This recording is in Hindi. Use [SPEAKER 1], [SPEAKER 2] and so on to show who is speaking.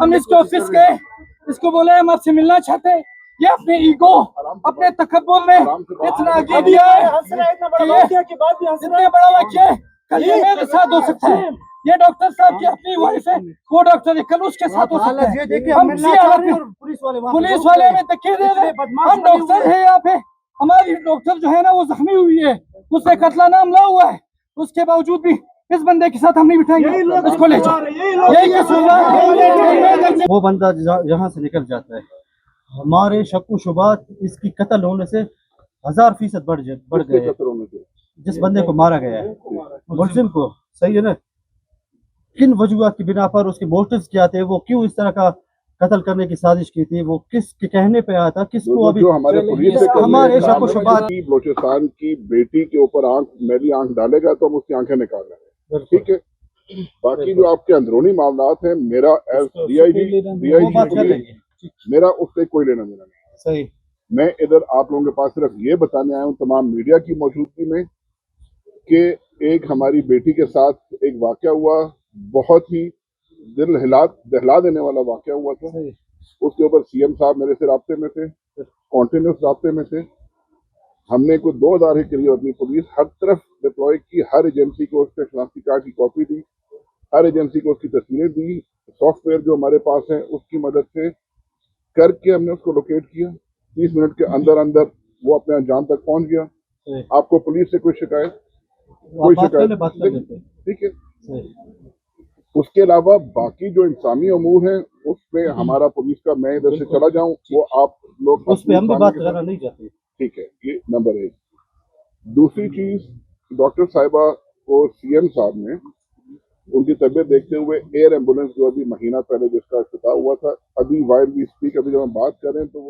[SPEAKER 1] हम इसके ऑफिस गए, इसको बोले हम आपसे मिलना चाहते हैं। ये अपने ईगो, अपने तकब्बुर में इतना आगे दिया है कि इतने बड़ा वाक्य है, कल ये मेरे साथ हो सकता है। ये डॉक्टर साहब की अपनी वाइफ है, वो डॉक्टर है, कल उसके साथ हो सकता है। हम पुलिस वाले में धक्के दे रहे, हम डॉक्टर है यहाँ पे, हमारी डॉक्टर जो है ना वो जख्मी हुई है, उससे कत्ला मामला हुआ है, उसके बावजूद भी इस बंदे के साथ हम नहीं बिठाएंगे, इसको ले जाओ। यही कसूर
[SPEAKER 2] वो बंदा जहाँ से निकल जाता है, हमारे शक्कु शुबात इसकी कत्ल होने से 1000% बढ़ गए। जिस बंदे को मारा गया है, मुल्जिम को, सही है ना, किन वजूहात की बिना पर उसके मोटिव्स क्या थे, वो क्यों इस तरह का कत्ल करने की साजिश की थी, वो किसके कहने पे आया था, किसको अभी
[SPEAKER 3] जो हमारे पुलिस
[SPEAKER 2] हमारे शक्कु शुबात
[SPEAKER 3] बलोचिस्तान की बेटी के ऊपर मेरी आंख डालेगा तो हम उसकी आंखें निकाल रहे हैं, ठीक है। बाकी जो आपके अंदरूनी मामलात हैं, मेरा DIG मेरा उससे कोई लेना देना नहीं।
[SPEAKER 2] सही,
[SPEAKER 3] मैं इधर आप लोगों के पास सिर्फ ये बताने आया हूँ तमाम मीडिया की मौजूदगी में कि एक हमारी बेटी के साथ एक वाकया हुआ, बहुत ही दहला देने वाला वाकया हुआ था। उसके ऊपर CM साहब मेरे से राब्ते में थे, कॉन्टिन्यूस राब्ते में थे। हमने कुछ 2 इदारे के लिए अपनी पुलिस हर तरफ डिप्लॉय की, हर एजेंसी को उसके शनाख्ती कार्ड की कॉपी दी, हर एजेंसी को उसकी तस्वीरें दी, सॉफ्टवेयर जो हमारे पास है उसकी मदद से करके हमने उसको लोकेट किया। 30 मिनट के अंदर अंदर वो अपने अंजाम तक पहुंच गया। आपको पुलिस से कोई शिकायत ठीक है। उसके अलावा बाकी जो इंसानी अमूर हैं उस पे हमारा पुलिस का, मैं इधर से चला जाऊं वो आप लोग
[SPEAKER 2] उस पे हम भी बात करना नहीं चाहते,
[SPEAKER 3] ठीक है। ये नंबर 1। दूसरी चीज, डॉक्टर साहिबा को CM साहब ने उनकी तबीयत देखते हुए एयर एम्बुलेंस जो अभी महीना पहले जिसका इफ्तिताह हुआ था, अभी वाइल वी स्पीक, अभी जब हम बात कर रहे हैं तो वो